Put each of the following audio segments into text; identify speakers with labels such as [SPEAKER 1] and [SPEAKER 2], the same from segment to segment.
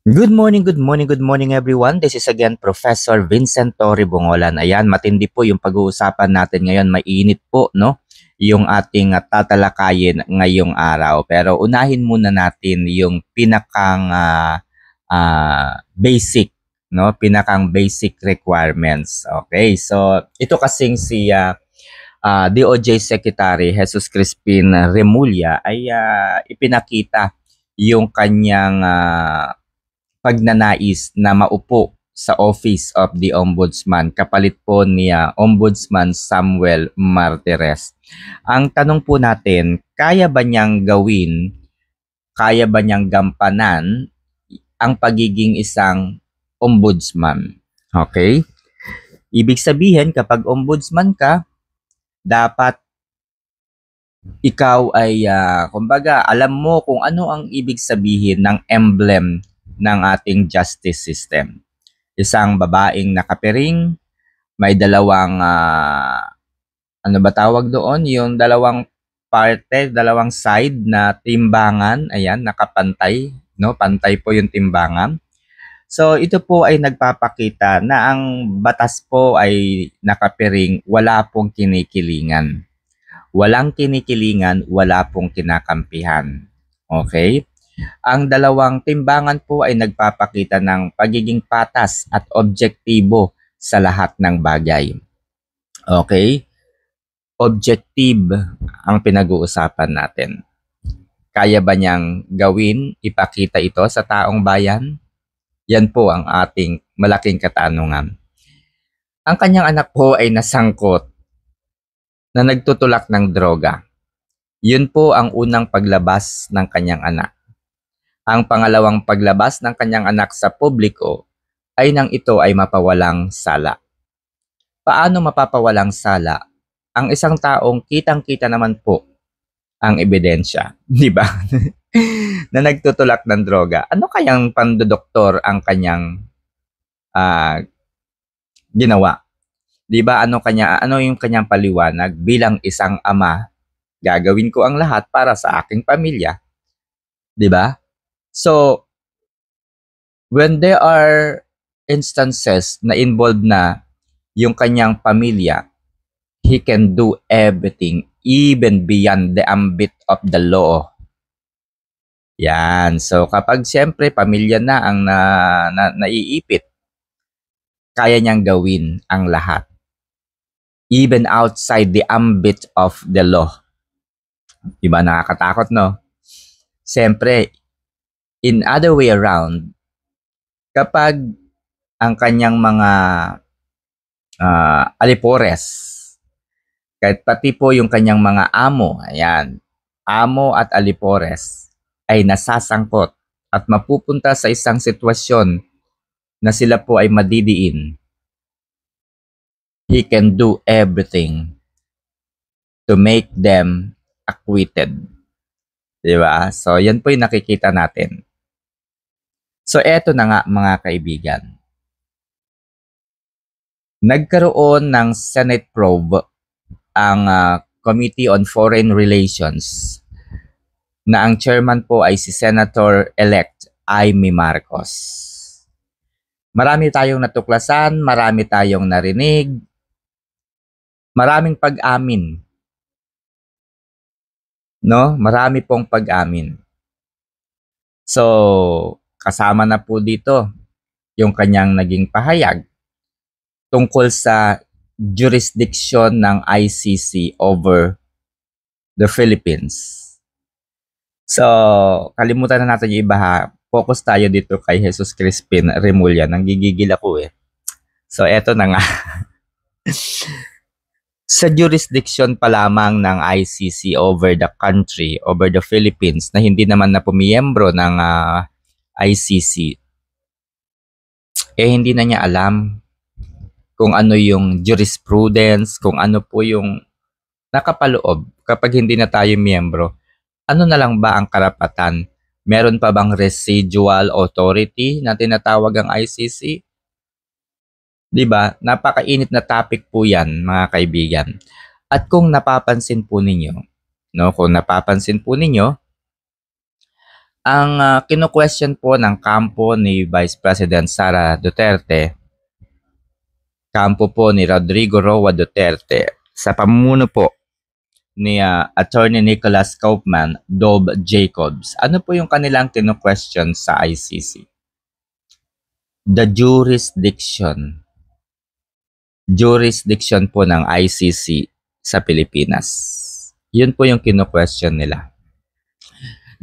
[SPEAKER 1] Good morning, good morning, good morning everyone. This is again Professor Vincent Torre Bongolan. Ayan, matindi po yung pag-uusapan natin ngayon. Mainit po, no? Yung ating tatalakayin ngayong araw. Pero unahin muna natin yung pinakang basic, no? Pinakang basic requirements. Okay, so ito kasing si DOJ Secretary Jesus Crispin Remulla ay ipinakita yung kanyang pagnanais na maupo sa Office of the Ombudsman kapalit po ni Ombudsman Samuel Martires. Ang tanong po natin, kaya ba niyang gawin, kaya ba niyang gampanan ang pagiging isang ombudsman? Okay? Ibig sabihin, kapag ombudsman ka, dapat ikaw ay, kumbaga, alam mo kung ano ang ibig sabihin ng emblem ng ating justice system. Isang babaeng nakapiring, may dalawang, ano ba tawag doon? Yung dalawang parte, dalawang side na timbangan, ayan, nakapantay, no? Pantay po yung timbangan. So, ito po ay nagpapakita na ang batas po ay nakapiring, wala pong kinikilingan. Walang kinikilingan, wala pong kinakampihan. Okay? Ang dalawang timbangan po ay nagpapakita ng pagiging patas at objektibo sa lahat ng bagay. Okay? Objective ang pinag-uusapan natin. Kaya ba niyang gawin, ipakita ito sa taong bayan? Yan po ang ating malaking katanungan. Ang kanyang anak po ay nasangkot na nagtutulak ng droga. Yun po ang unang paglabas ng kanyang anak. Ang pangalawang paglabas ng kanyang anak sa publiko ay nang ito ay mapawalang sala. Paano mapapawalang sala ang isang taong kitang-kita naman po ang ebidensya, di ba? Na nagtutulak ng droga. Ano kayang pandodoktor ang kanyang ginawa? Di ba ano yung kanyang paliwanag bilang isang ama, gagawin ko ang lahat para sa aking pamilya. Di ba? So, when there are instances na involved na yung kanyang pamilya, he can do everything even beyond the ambit of the law. Yan. So, kapag siyempre pamilya na ang naiipit, kaya niyang gawin ang lahat. Even outside the ambit of the law. Diba nakakatakot, no? Siyempre, in other way around, kapag ang kanyang mga alipores, kahit pati po yung kanyang mga amo, ayan, amo at alipores, ay nasasangkot at mapupunta sa isang sitwasyon na sila po ay madidiin, he can do everything to make them acquitted. Diba? So, yan po yung nakikita natin. So, eto na nga mga kaibigan. Nagkaroon ng Senate probe ang Committee on Foreign Relations na ang chairman po ay si Senator-elect Amy Marcos. Marami tayong natuklasan, marami tayong narinig, maraming pag-amin. No? Marami pong pag-amin. So, kasama na po dito yung kanyang naging pahayag tungkol sa jurisdiction ng ICC over the Philippines. So, kalimutan na natin yung iba ha. Focus tayo dito kay Jesus Crispin Remulla. Nanggigigil ako eh. So, eto na nga. Sa jurisdiction pa lamang ng ICC over the country, over the Philippines, na hindi naman na pumiyembro ng ICC, eh hindi na niya alam kung ano yung jurisprudence, kung ano po yung nakapaloob kapag hindi na tayo miyembro. Ano na lang ba ang karapatan? Meron pa bang residual authority na tinatawag ang ICC? Diba? Napakainit na topic po yan, mga kaibigan. At kung napapansin po ninyo, Ang kino-question po ng kampo ni Vice President Sara Duterte, kampo po ni Rodrigo Roa Duterte, sa pamumuno po ni Attorney Nicholas Kaufman, Dob Jacobs. Ano po yung kanilang kino-question sa ICC? The jurisdiction po ng ICC sa Pilipinas. Yun po yung kino-question nila.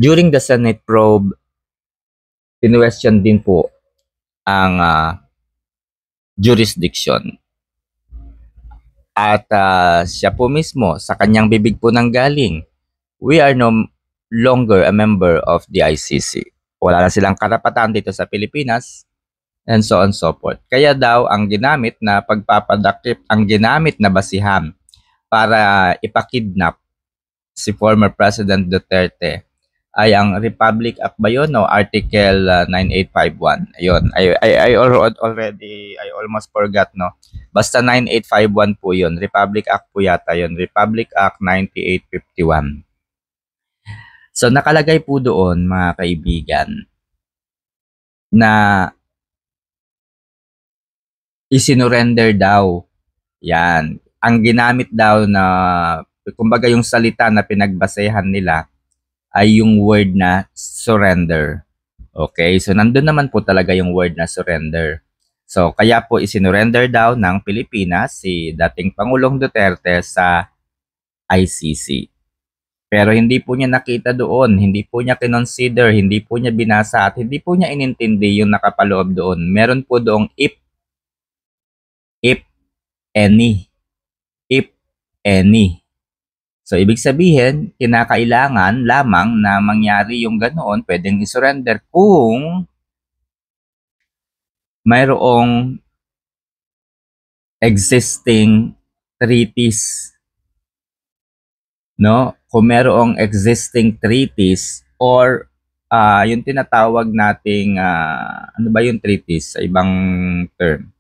[SPEAKER 1] During the Senate probe, kino-question din po ang jurisdiction. At siya po mismo, sa kanyang bibig po nang galing, we are no longer a member of the ICC. Wala na silang karapatan dito sa Pilipinas, and so on so forth. Kaya daw, ang ginamit na pagpapadakip, ang ginamit na basihan para ipakidnap si former President Duterte ay ang Republic Act ba yun o Article 9851? Ayun, I almost forgot, no? Basta 9851 po yun. Republic Act po yata yun. Republic Act 9851. So nakalagay po doon, mga kaibigan, na isinurrender daw. Yan. Ang ginamit daw na, kumbaga yung salita na pinagbasehan nila ay yung word na surrender. Okay? So, nandun naman po talaga yung word na surrender. So, kaya po isinurrender daw ng Pilipinas si dating Pangulong Duterte sa ICC. Pero hindi po niya nakita doon, hindi po niya kinonsider, hindi po niya binasa at hindi po niya inintindi yung nakapaloob doon. Meron po doong if any. So, ibig sabihin, kinakailangan lamang na mangyari yung ganoon, pwedeng isurrender kung mayroong existing treaties. No? Kung mayroong existing treaties or yung tinatawag nating, ano ba yung treaties sa ibang term?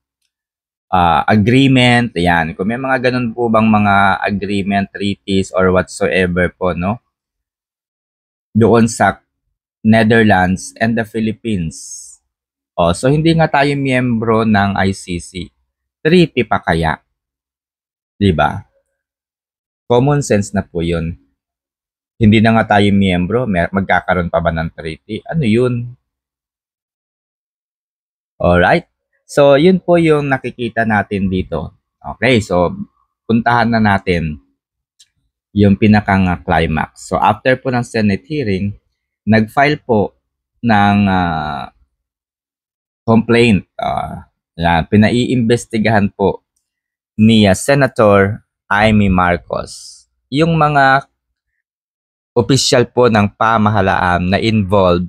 [SPEAKER 1] Agreement, yan. Kung may mga ganun po bang mga agreement, treaties, or whatsoever po, no? Doon sa Netherlands and the Philippines. So hindi nga tayo miyembro ng ICC. Treaty pa kaya? Diba? Common sense na po yun. Hindi na nga tayo miyembro, magkakaroon pa ba ng treaty? Ano yun? Alright? So, yun po yung nakikita natin dito. Okay, so puntahan na natin yung pinakang climax. So, after po ng Senate hearing, nag-file po ng complaint. Pinaiimbestigahan po ni Senator Amy Marcos yung mga opisyal po ng pamahalaan na involved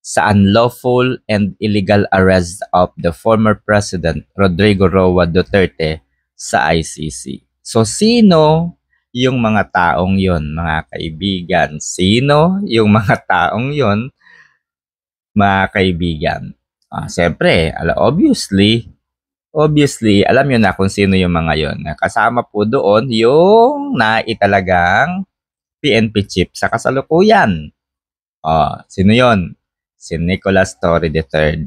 [SPEAKER 1] sa unlawful and illegal arrest of the former President Rodrigo Roa Duterte sa ICC. So, sino yung mga taong yon, mga kaibigan? Sino yung mga taong yon, mga kaibigan? Siyempre, obviously, alam nyo na kung sino yung mga yon. Kasama po doon yung naitalagang PNP chief sa kasalukuyan. Sino yon? Si Nicholas Torre III.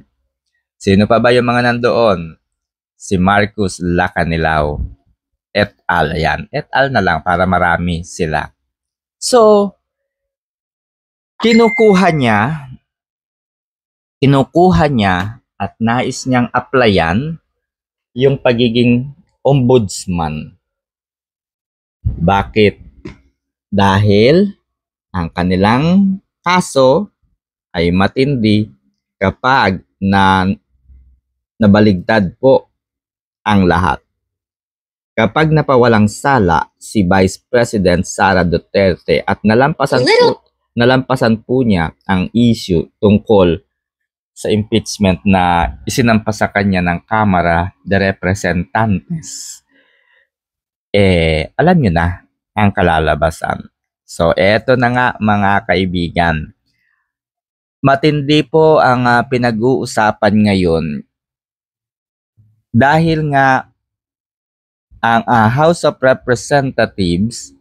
[SPEAKER 1] Sino pa ba yung mga nandoon? Si Marcus Lacanilao et al. Yan. Et al na lang para marami sila. So, kinukuha niya at nais niyang applyan yung pagiging ombudsman. Bakit? Dahil ang kanilang kaso ay matindi kapag nabaligtad po ang lahat. Kapag napawalang sala si Vice President Sara Duterte at nalampasan po niya ang issue tungkol sa impeachment na isinampas sa kanya ng Kamara de Representantes, alam nyo na ang kalalabasan. So, eto na nga, mga kaibigan. Matindi po ang pinag-uusapan ngayon dahil nga ang House of Representatives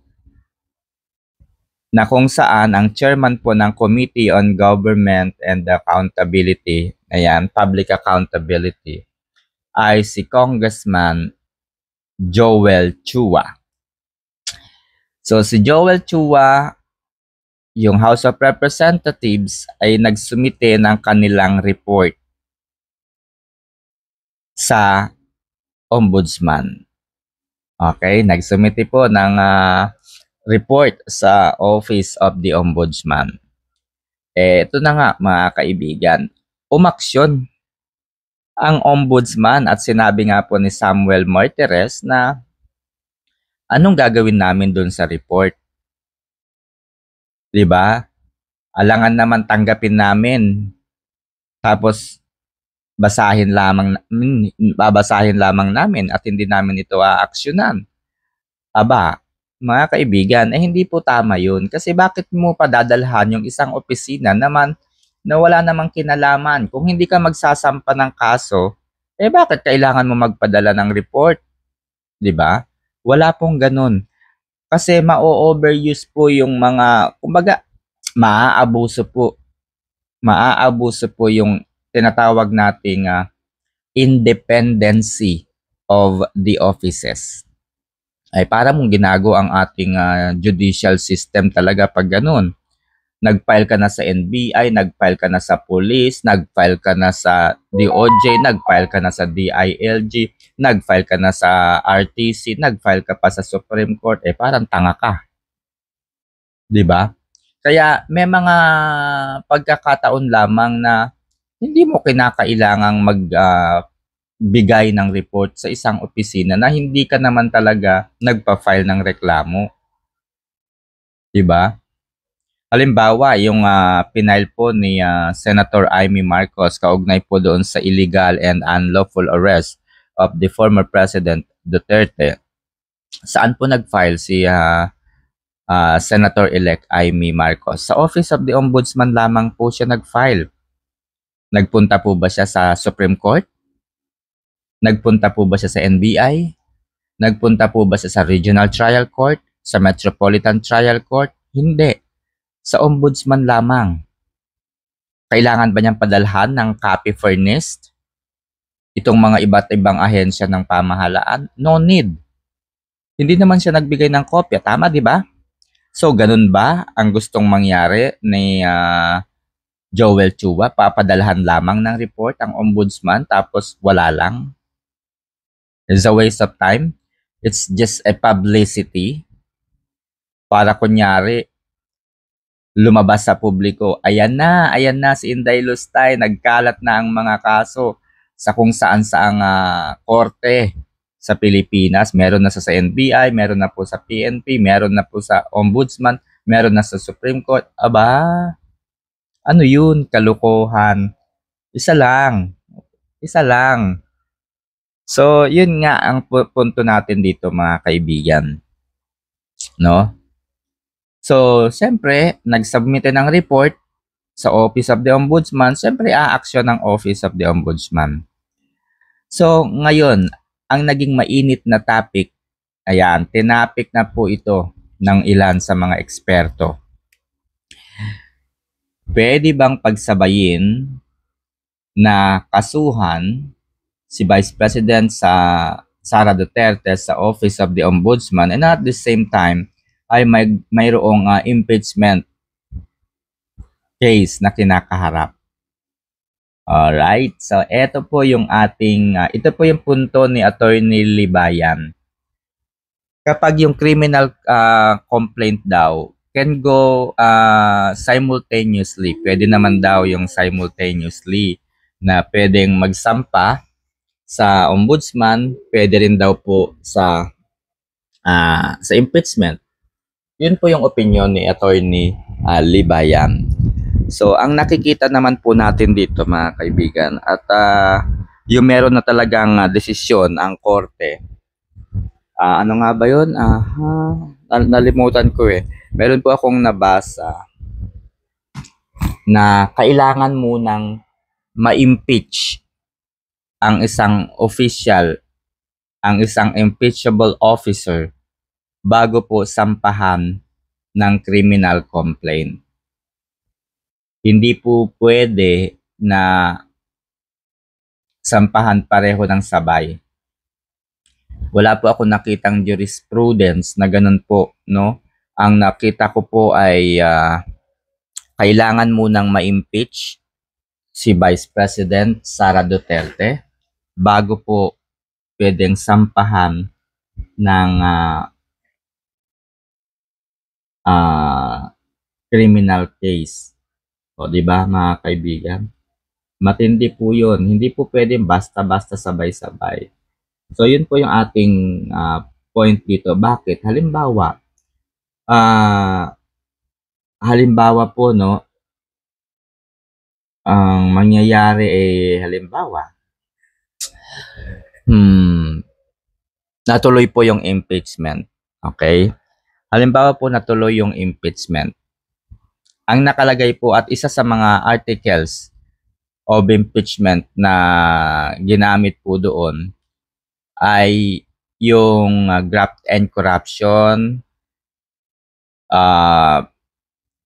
[SPEAKER 1] na kung saan ang chairman po ng Committee on Government and Accountability, ayan, Public Accountability, ay si Congressman Joel Chua. So si Joel Chua, yung House of Representatives ay nagsumite ng kanilang report sa Ombudsman. Okay, nagsumite po ng report sa Office of the Ombudsman. Ito na nga mga kaibigan, umaksyon ang Ombudsman at sinabi nga po ni Samuel Martires na anong gagawin namin dun sa report? 'Di ba? Alangan naman tanggapin namin. Tapos babasahin lamang namin at hindi namin ito aaksyonan. Aba, mga kaibigan, hindi po tama 'yun. Kasi bakit mo padadalhan yung isang opisina naman na wala namang kinalaman? Kung hindi ka magsasampa ng kaso, bakit kailangan mo magpadala ng report? 'Di ba? Wala pong ganun. Kasi ma-overuse po yung mga, kumbaga, maaabuso po yung tinatawag nating independency of the offices. Ay para mong ginago ang ating judicial system talaga pag ganun. Nag-file ka na sa NBI, nag-file ka na sa police, nag-file ka na sa DOJ, nag-file ka na sa DILG, nag-file ka na sa RTC, nag-file ka pa sa Supreme Court, parang tanga ka. 'Di ba? Kaya may mga pagkakataon lamang na hindi mo kinakailangang magbigay ng report sa isang opisina na hindi ka naman talaga nagpa-file ng reklamo. 'Di ba? Halimbawa, yung pinail po ni Senator Amy Marcos kaugnay po doon sa illegal and unlawful arrest of the former President Duterte. Saan po nag-file si Senator-elect Amy Marcos? Sa Office of the Ombudsman lamang po siya nag-file. Nagpunta po ba siya sa Supreme Court? Nagpunta po ba siya sa NBI? Nagpunta po ba siya sa Regional Trial Court? Sa Metropolitan Trial Court? Hindi. Sa Ombudsman lamang. Kailangan ba niyang padalhan ng copy furnished itong mga iba't ibang ahensya ng pamahalaan? No need. Hindi naman siya nagbigay ng kopya. Tama, di ba? So, ganun ba ang gustong mangyari ni Joel Chua? Papadalhan lamang ng report ang Ombudsman tapos wala lang? It's a waste of time. It's just a publicity para kunyari lumabas sa publiko. Ayan na si Inday Lustay, nagkalat na ang mga kaso sa kung saan saang korte sa Pilipinas. Meron na sa NBI, meron na po sa PNP, meron na po sa Ombudsman, meron na sa Supreme Court. Aba, ano yun? Kalukuhan. Isa lang. So, yun nga ang punto natin dito mga kaibigan. No? So, siyempre, nag-submit ng report sa Office of the Ombudsman. Siyempre, aaksyon ng Office of the Ombudsman. So, ngayon, ang naging mainit na topic, ayan, tinapik na po ito ng ilan sa mga eksperto. Pwede bang pagsabayin na kasuhan si Vice President Sara Duterte sa Office of the Ombudsman and at the same time ay mayroong impeachment case na kinakaharap? Alright, so ito po yung ito po yung punto ni Attorney Libayan. Kapag yung criminal complaint daw can go simultaneously, pwede naman daw yung simultaneously na pwedeng magsampa sa Ombudsman, pwede rin daw po sa impeachment. Yun po yung opinion ni Attorney Libayan. So, ang nakikita naman po natin dito mga kaibigan at yung meron na talagang desisyon ang korte. Ano nga ba yun? Nalimutan ko eh. Meron po akong nabasa na kailangan munang ma-impeach ang isang official, ang isang impeachable officer bago po sampahan ng criminal complaint. Hindi po pwede na sampahan pareho ng sabay. Wala po ako nakitang jurisprudence na ganun po, no? Ang nakita ko po ay kailangan munang ma-impeach si Vice President Sara Duterte bago po pwedeng sampahan ng criminal case. O, di ba, mga kaibigan? Matindi po yun. Hindi po pwedeng basta-basta sabay-sabay. So, yun po yung ating point dito. Bakit? Halimbawa po, no, ang mangyayari halimbawa, natuloy po yung impeachment. Okay? Halimbawa po, natuloy yung impeachment. Ang nakalagay po at isa sa mga articles of impeachment na ginamit po doon ay yung graft and corruption,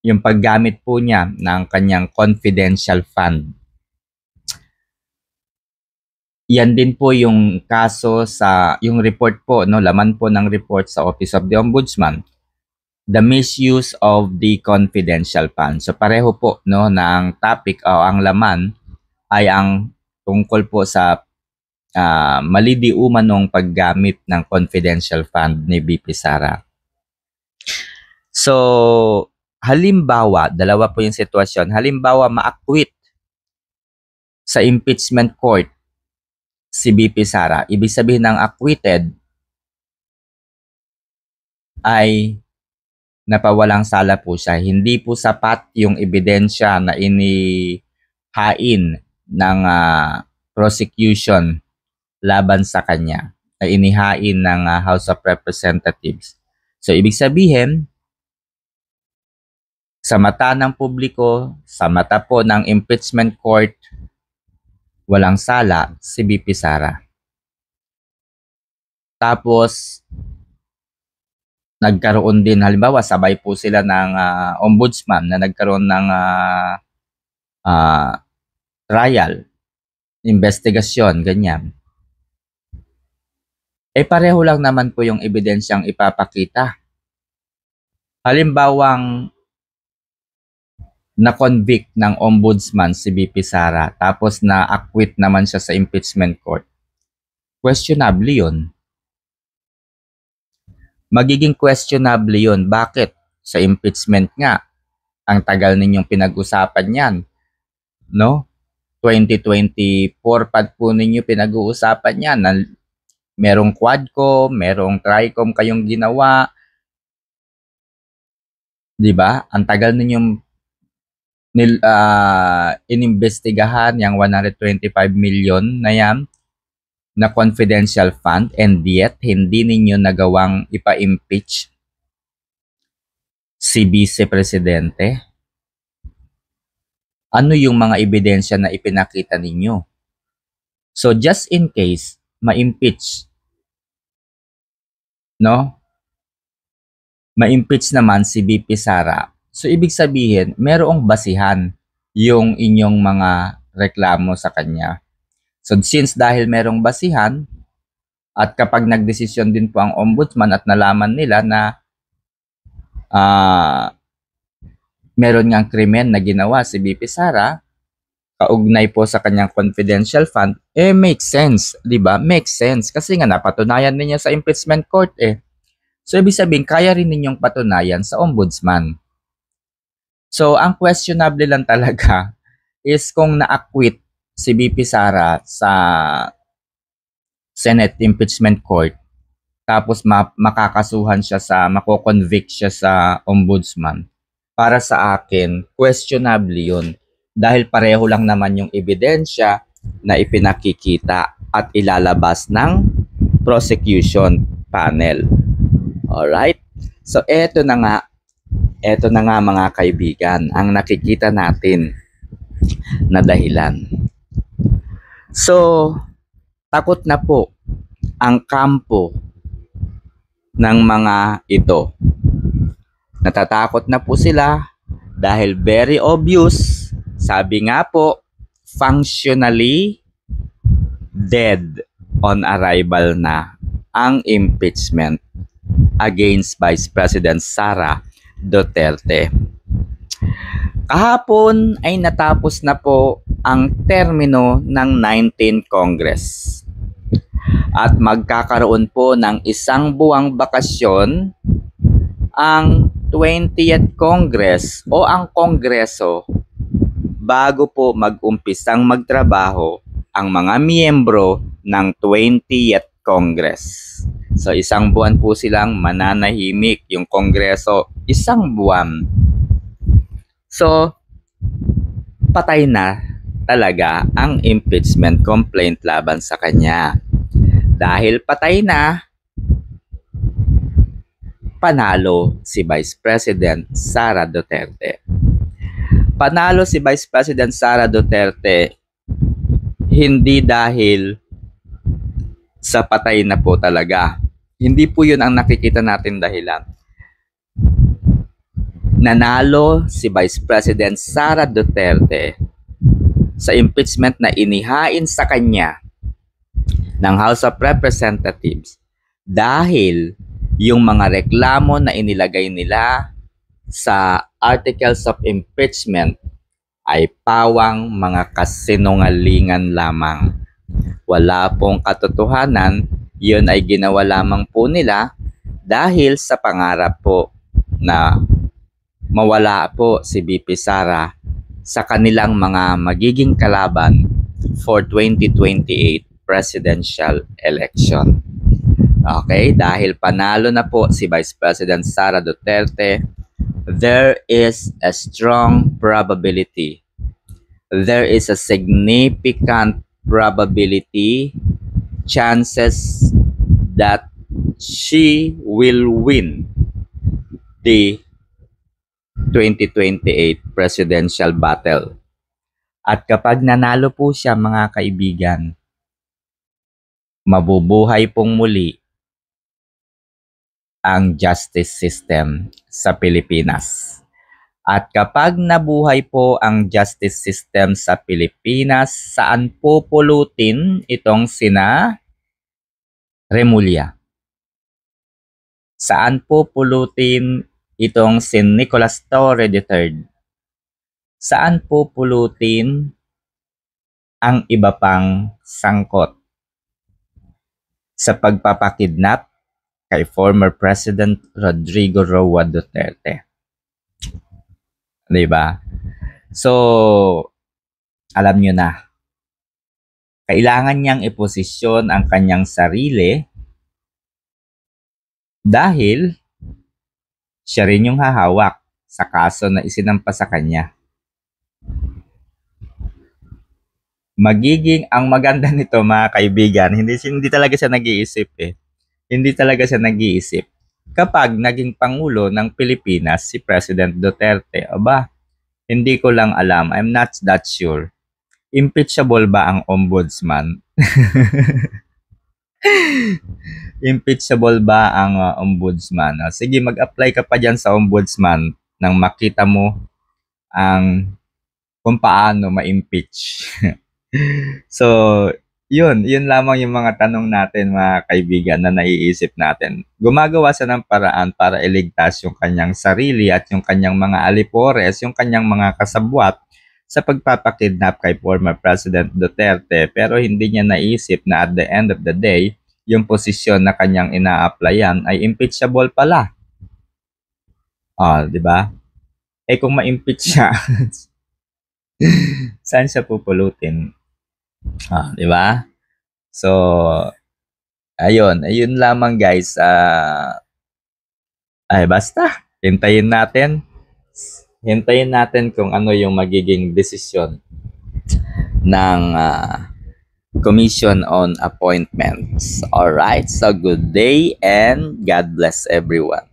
[SPEAKER 1] yung paggamit po niya ng kanyang confidential fund. Yan din po yung kaso sa, yung report po, no, laman po ng report sa Office of the Ombudsman, the misuse of the confidential fund. So pareho po, no, na ang topic o ang laman ay ang tungkol po sa mali di umanong paggamit ng confidential fund ni VP Sara. So, halimbawa, dalawa po yung sitwasyon. Halimbawa, ma-acquit sa impeachment court si VP Sara. Ibig sabihin ng acquitted ay napawalang sala po siya. Hindi po sapat yung ebidensya na inihain ng prosecution laban sa kanya, na inihain ng House of Representatives. So, ibig sabihin, sa mata ng publiko, sa mata po ng impeachment court, walang sala si VP Sara. Tapos, nagkaroon din, halimbawa, sabay po sila ng ombudsman na nagkaroon ng trial, investigasyon, ganyan. Pareho lang naman po yung ebidensyang ipapakita. Halimbawang na-convict ng ombudsman si VP Sara tapos na-acquit naman siya sa impeachment court. Questionable yun. Magiging questionable yun. Bakit? Sa impeachment nga, ang tagal ninyong pinag-usapan yan. No? 2024 pa po ninyo pinag-uusapan yan. Merong Quadcom, merong Tricom kayong ginawa. 'Di ba? Ang tagal ninyong inimbestigahan yung 125 million na yan na confidential fund, and yet hindi ninyo nagawang ipa-impeach si Vice Presidente. Ano yung mga ebidensya na ipinakita ninyo? So just in case ma-impeach, no? Ma-impeach naman si VP Sara. So ibig sabihin, merong basihan yung inyong mga reklamo sa kanya. So since dahil merong basihan, at kapag nagdesisyon din po ang ombudsman at nalaman nila na meron ngang krimen na ginawa si VP Sara, kaugnay po sa kanyang confidential fund, makes sense, di ba? Makes sense. Kasi nga napatunayan niya sa impeachment court So, ibig sabihin, kaya rin ninyong patunayan sa ombudsman. So, ang questionable lang talaga is kung na-acquit si VP Sara sa Senate Impeachment Court, tapos makakasuhan siya mako-convict siya sa ombudsman. Para sa akin, questionable yun. Dahil pareho lang naman yung ebidensya na ipinakikita at ilalabas ng prosecution panel. Alright? So, eto na nga mga kaibigan, ang nakikita natin na dahilan. So, takot na po ang kampo ng mga ito. Natatakot na po sila dahil very obvious, sabi nga po, functionally dead on arrival na ang impeachment against Vice President Sara Duterte. Kahapon ay natapos na po ang termino ng 19th Congress at magkakaroon po ng isang buwang bakasyon ang 20th Congress o ang Kongreso bago po mag-umpisang magtrabaho ang mga miyembro ng 20th Congress. So isang buwan po silang mananahimik yung Kongreso, isang buwan. So patay na talaga ang impeachment complaint laban sa kanya. Dahil patay na, panalo si Vice President Sara Duterte. Panalo si Vice President Sara Duterte hindi dahil sa patay na po talaga. Hindi po yun ang nakikita natin dahilan. Nanalo si Vice President Sara Duterte sa impeachment na inihain sa kanya ng House of Representatives dahil yung mga reklamo na inilagay nila sa Articles of Impeachment ay pawang mga kasinungalingan lamang. Wala pong katotohanan, yun ay ginawa lamang po nila dahil sa pangarap po na mawala po si VP Sara sa kanilang mga magiging kalaban for 2028 presidential election. Okay, dahil panalo na po si Vice President Sara Duterte, there is a strong probability, there is a significant probability, chances that she will win the 2028 presidential battle. At kapag nanalo po siya, mga kaibigan, mabubuhay pong muli ang justice system sa Pilipinas. At kapag nabuhay po ang justice system sa Pilipinas, saan pupulutin itong sina Remulla? Saan pupulutin itong si Nicolas Torre III? Saan pupulutin ang iba pang sangkot sa pagpapakidnap kay former President Rodrigo Roa Duterte? Diba? So, alam nyo na, kailangan niyang iposisyon ang kanyang sarili dahil siya rin yung hahawak sa kaso na isinampa sa kanya. Magiging ang maganda nito, mga kaibigan, hindi talaga siya nag-iisip eh. Hindi talaga siya nag-iisip. Kapag naging Pangulo ng Pilipinas si President Duterte, aba, hindi ko lang alam. I'm not that sure. Impeachable ba ang ombudsman? Impeachable ba ang ombudsman? Sige, mag-apply ka pa dyan sa ombudsman nang makita mo ang kung paano ma-impeach. So, yun lamang yung mga tanong natin, mga kaibigan, na naiisip natin. Gumagawa siya ng paraan para iligtas yung kanyang sarili at yung kanyang mga alipores, yung kanyang mga kasabwat sa pagpapakidnap kay former President Duterte, pero hindi niya naisip na at the end of the day, yung posisyon na kanyang ina-applyan ay impeachable pala. Di ba? Eh kung ma-impeach siya, saan siya pupulutin? Di ba? So, ayun lamang guys. Basta, hintayin natin kung ano yung magiging desisyon ng Commission on Appointments. Alright, so good day and God bless everyone.